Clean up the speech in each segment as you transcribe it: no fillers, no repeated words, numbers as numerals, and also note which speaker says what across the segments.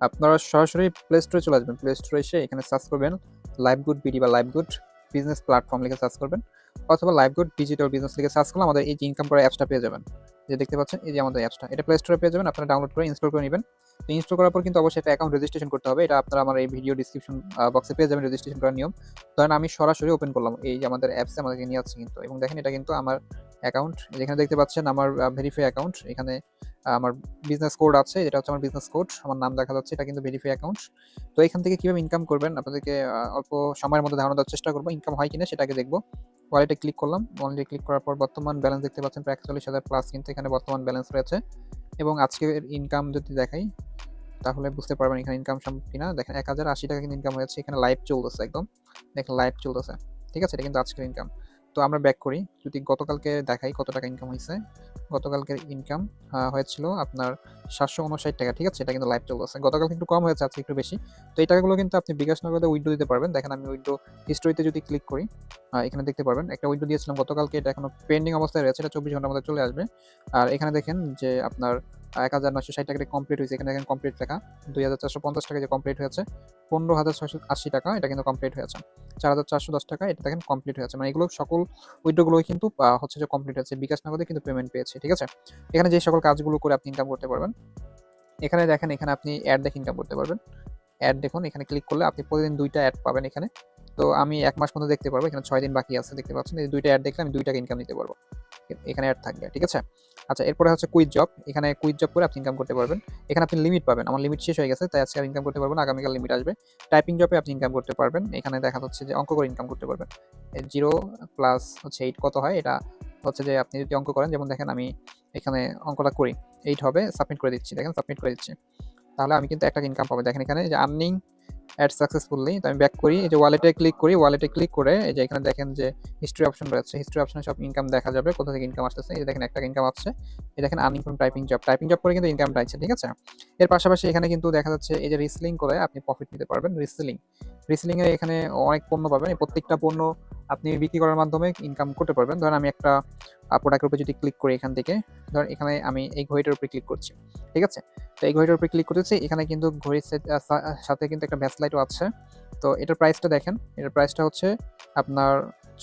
Speaker 1: আপনারা সরাসরি প্লে স্টোরে চলে আসবেন। প্লে স্টোরে এসে এখানে সার্চ করবেন লাইভগুড বিডি বা লাইভগুড বিজনেস প্ল্যাটফর্ম লিখে সার্চ করবেন, অথবা লাইভগুড ডিজিটাল বিজনেস লিখে সার্চ করলে আমাদের এই যে ইনকাম করার অ্যাপসটা পেয়ে যাবেন। যে দেখতে পাচ্ছেন এই যে আমাদের অ্যাপসটা, এটা প্লে স্টোরে পেয়ে যাবেন। আপনারা ডাউনলোড করে ইনস্টল করে নিবেন। তো ইনস্টল করার পর কিন্তু অবশ্যই একটা অ্যাকাউন্ট রেজিস্ট্রেশন করতে হবে। এটা আপনারা আমার এই ভিডিও ডেসক্রিপশন বক্সে পেয়ে যাবেন রেজিস্ট্রেশন করার নিয়ম। ধরেন আমি সরাসরি ওপেন করলাম এই যে আমাদের অ্যাপসে আমাদেরকে নিয়ে যাচ্ছে কিন্তু, এবং দেখেন এটা কিন্তু আমার অ্যাকাউন্ট। যেখানে দেখতে পাচ্ছেন আমার ভেরিফাই অ্যাকাউন্ট, এখানে আমার বিজনেস কোড আছে, যেটা হচ্ছে আমার বিজনেস কোড, আমার নাম দেখা যাচ্ছে, এটা কিন্তু ভেরিফাই অ্যাকাউন্ট। তো এখান থেকে কিভাবে ইনকাম করবেন আপনাদেরকে অল্প সময়ের মধ্যে ধারণা দেওয়ার চেষ্টা করবো। ইনকাম হয় কিনা সেটা আগে দেখবো। ওয়ালেটে ক্লিক করলাম, ওয়ালেটে ক্লিক করার পর বর্তমান ব্যালেন্স দেখতে পাচ্ছেন প্রায় 41,000 প্লাস কিন্তু এখানে বর্তমান ব্যালেন্স রয়েছে। এবং আজকের ইনকাম যদি দেখাই তাহলে বুঝতে পারবেন এখানে ইনকাম সম্ভব কিনা। দেখেন 1080 টাকা কিন্তু ইনকাম হয়েছে, এখানে লাইভ চলতেছে একদম, দেখেন লাইভ চলতেছে, ঠিক আছে, এটা কিন্তু আজকের ইনকাম। তো আমরা ব্যাক করি, যদি গতকালকে দেখাই কত টাকা ইনকাম হয়েছে। গতকালকের ইনকাম হয়েছিল আপনার 759 টাকা, ঠিক আছে, এটা কিন্তু লাইভ চলতেছে। গতকাল একটু কম হয়েছে, আজকে একটু বেশি। তো এই টাকাগুলো কিন্তু আপনি বিকাশ নগদে উইথড্র দিতে পারবেন। দেখেন আমি উইথড্র হিস্টোরিতে যদি ক্লিক করি, এখানে দেখতে পারবেন একটা উইথড্র দিয়েছিলাম গতকালকে, এটা এখনো পেন্ডিং অবস্থায় রয়েছে, এটা 24 ঘন্টার মধ্যে চলে আসবে। আর এখানে দেখেন যে আপনার 1960 টাকা কমপ্লিট হয়েছে, এখানে দেখেন কমপ্লিট লেখা। 2450 টাকা যে কমপ্লিট হয়েছে। 15,680 টাকা এটা কিন্তু কমপ্লিট হয়েছে। 4,410 টাকা এটা দেখেন কমপ্লিট হয়েছে। মানে এগুলো সকল উইথড্রগুলোই কিন্তু হচ্ছে যে কমপ্লিট হয়েছে, বিকাশ নগদে কিন্তু পেমেন্ট পেয়েছে, ঠিক আছে। এখানে যে সকল কাজগুলো করে আপনি ইনকাম করতে পারবেন, এখানে দেখেন, এখানে আপনি অ্যাড দেখে ইনকাম করতে পারবেন। অ্যাড দেখুন, এখানে ক্লিক করলে আপনি প্রতিদিন 2টা অ্যাড পাবেন এখানে। তো আমি 1 মাস পর্যন্ত দেখতে পারবো, এখানে 6 দিন বাকি আছে দেখতে পাচ্ছেন। এই 2টা অ্যাড দেখলে আমি 2 টাকা ইনকাম নিতে পারবো। এখানে অ্যাড থাকবে, ঠিক আছে। আচ্ছা, এরপরে হচ্ছে কুইজ জব। এখানে কুইজ জব করে আপনি ইনকাম করতে পারবেন। এখানে আপনি লিমিট পাবেন। আমার লিমিট শেষ হয়ে গেছে, তাই আজকে আর ইনকাম করতে পারবো না, আগামীকাল লিমিট আসবে। টাইপিং জবে আপনি ইনকাম করতে পারবেন। এখানে দেখা যাচ্ছে যে অঙ্ক করে ইনকাম করতে পারবেন। 0 প্লাস হচ্ছে 8 কত হয়, এটা হচ্ছে যে আপনি যদি অঙ্ক করেন, যেমন দেখেন আমি এখানে অঙ্কটা করি, 8 হবে, সাবমিট করে দিচ্ছি, দেখেন সাবমিট করে দিচ্ছি। তাহলে আমি কিন্তু 1 টাকা ইনকাম পাবো। দেখেন এখানে যে আর্নিং অ্যাড সাকসেসফুলি। তো আমি ব্যাক করি, এই যে ওয়ালেটে ক্লিক করি, ওয়ালেটে ক্লিক করে এই যে এখানে দেখেন যে হিস্ট্রি অপশন রয়েছে, হিস্ট্রি অপশনে সব ইনকাম দেখা যাবে, কোথা থেকে ইনকাম আসতেছে। এই যে দেখেন 1 টাকা ইনকাম আসছে। এই দেখেন earning from typing job, typing job করে কিন্তু ইনকামটা আসছে, ঠিক আছে। এর পাশাপাশি এখানে কিন্তু দেখা যাচ্ছে এই যে রিসেলিং করে আপনি প্রফিট নিতে পারবেন। রিসেলিং, রিসেলিং এ এখানে অনেক পণ্য পাবেন, এই প্রত্যেকটা পণ্য আপনি বিক্রি করার মাধ্যমে ইনকাম করতে পারবেন। ধরেন আমি একটা প্রোডাক্টের উপরে যদি ক্লিক করি, এখান থেকে ধরেন এখানে আমি এই ঘড়িটার উপরে ক্লিক করছি, ঠিক আছে। তো এই ঘড়িটার উপরে ক্লিক করতেছি, এখানে কিন্তু ঘড়ির সাথে কিন্তু একটা ব্যাস লাইটও আছে। তো এটার প্রাইসটা দেখেন, এটার প্রাইসটা হচ্ছে আপনার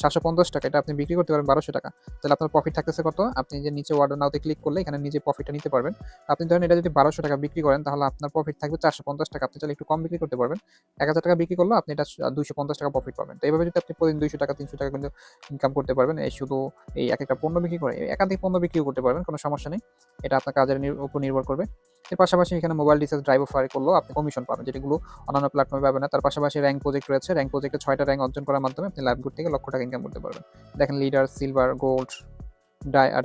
Speaker 1: 750 টাকা, এটা আপনি বিক্রি করতে পারেন 1200 টাকা। তাহলে আপনার প্রফিট থাকতেছে কত? আপনি যে নিচে অর্ডার নাওতে ক্লিক করলে এখানে নিজে প্রফিটটা নিতে পারবেন। আপনি ধরেন এটা যদি 1200 টাকা বিক্রি করেন, তাহলে আপনার প্রফিট থাকবে 450 টাকা। আপনি চাইলে একটু কম বিক্রি করতে পারবেন। 1000 টাকা বিক্রি করলেও আপনি এটা 250 টাকা প্রফিট পাবেন। তো এইভাবে যদি আপনি প্রতিদিন 200 টাকা 300 টাকা কিন্তু ইনকাম করতে পারবেন। এই শুধু এই একেকটা পণ্য বিক্রি করে একাধিক পণ্য বিক্রিও করতে পারবেন, কোনো সমস্যা নেই। এটা আপনার কাজের উপর নির্ভর করবে। এর পাশাপাশি এখানে মোবাইল রিচার্জ ড্রাইভ অফার করলেও আপনি কমিশন পাবেন, যেগুলো অন্যান্য প্ল্যাটফর্মে পাবেন না। তার পাশাপাশি র‍্যাঙ্ক প্রজেক্ট রয়েছে, র‍্যাঙ্ক প্রজেক্টে 6টা র‍্যাঙ্ক অর্জন করার মাধ্যমে আপনি লাইভগুড থেকে লক্ষ টাকা ইনকাম করতে পারবেন। দেখেন leader, silver, gold,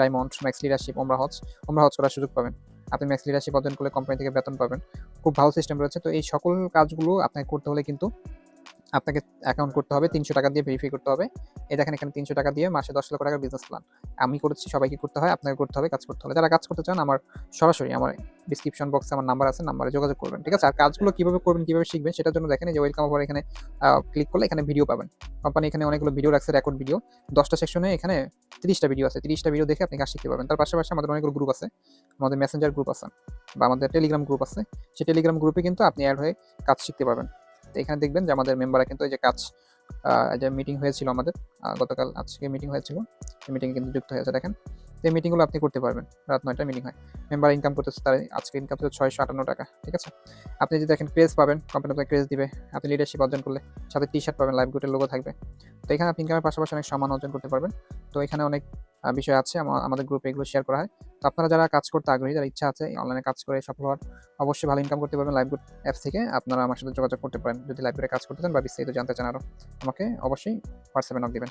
Speaker 1: diamond, max leadership, ওমরা হজ করার সুযোগ পাবেন। আপনি ম্যাক্স লিডারশিপ অর্জন করলে কোম্পানি থেকে বেতন পাবেন। খুব ভালো সিস্টেম রয়েছে। তো এই সকল কাজগুলো আপনাকে করতে হলে কিন্তু আপনাকে অ্যাকাউন্ট করতে হবে, ৩০০ টাকা দিয়ে ভেরিফাই করতে হবে। এই দেখেন এখানে ৩০০ টাকা দিয়ে মাসে ১০ লক্ষ টাকার বিজনেস প্ল্যান। আমি করেছি, সবাইকে করতে হয়, আপনাকে করতে হবে, কাজ করতে হলে। যারা কাজ করতে চান আমার সরাসরি আমার ডেসক্রিপশন বক্সে আমার নাম্বার আছে, নাম্বারে যোগাযোগ করবেন, ঠিক আছে। আর কাজগুলো কিভাবে করবেন, কিভাবে শিখবেন সেটার জন্য দেখেন এই যে ওয়েলকাম অফার, এখানে ক্লিক করলে এখানে ভিডিও পাবেন। কোম্পানি এখানে অনেকগুলো ভিডিও রাখছে, রেকর্ড ভিডিও। 10টা সেকশনে এখানে 30টা ভিডিও আছে। 30টা ভিডিও দেখে আপনি কাজ শিখতে পারবেন। তার পাশাপাশি আমাদের অনেকগুলো গ্রুপ আছে। আমাদের মেসেঞ্জার গ্রুপ আছে বা আমাদের টেলিগ্রাম গ্রুপ আছে। সেই টেলিগ্রাম গ্রুপে কিন্তু আপনি এড হয়ে কাজ শিখতে পারবেন। তো এখানে দেখবেন যে আমাদের মেম্বাররা কিন্তু এই যে কাজ যে মিটিং হয়েছিল আমাদের গতকাল, আজকে মিটিং হয়েছিল, এই মিটিংয়ে কিন্তু যুক্ত হয়েছে দেখেন। তো এই মিটিংগুলো আপনি করতে পারবেন, রাত 9টায় মিটিং হয়। মেম্বার ইনকাম করতেছে, তার আজকে ইনকাম হচ্ছে 658 টাকা, ঠিক আছে। আপনি যদি দেখেন ক্রেজ পাবেন, কোম্পানি আপনাকে ক্রেজ দিবে। আপনি লিডারশিপ অর্জন করলে সাথে টি-শার্ট পাবেন, লাইভ গুডের লোগো থাকবে। তো এখানে আপনি ইনকামের পাশাপাশি অনেক সম্মান অর্জন করতে পারবেন। তো এখানে অনেক বিষয় আছে, আমাদের গ্রুপে এগুলো শেয়ার করা হয়। তো আপনারা যারা কাজ করতে আগ্রহী, যারা ইচ্ছা আছে অনলাইনে কাজ করে সফল হওয়ার, অবশ্যই ভালো ইনকাম করতে পারবেন লাইভ গুড অ্যাপস থেকে। আপনারা আমার সাথে যোগাযোগ করতে পারেন যদি লাইভ গুডে কাজ করতে চান বা বিস্তারিত জানতে চান আরও। আমাকে অবশ্যই হোয়াটসঅ্যাপে নক দিবেন।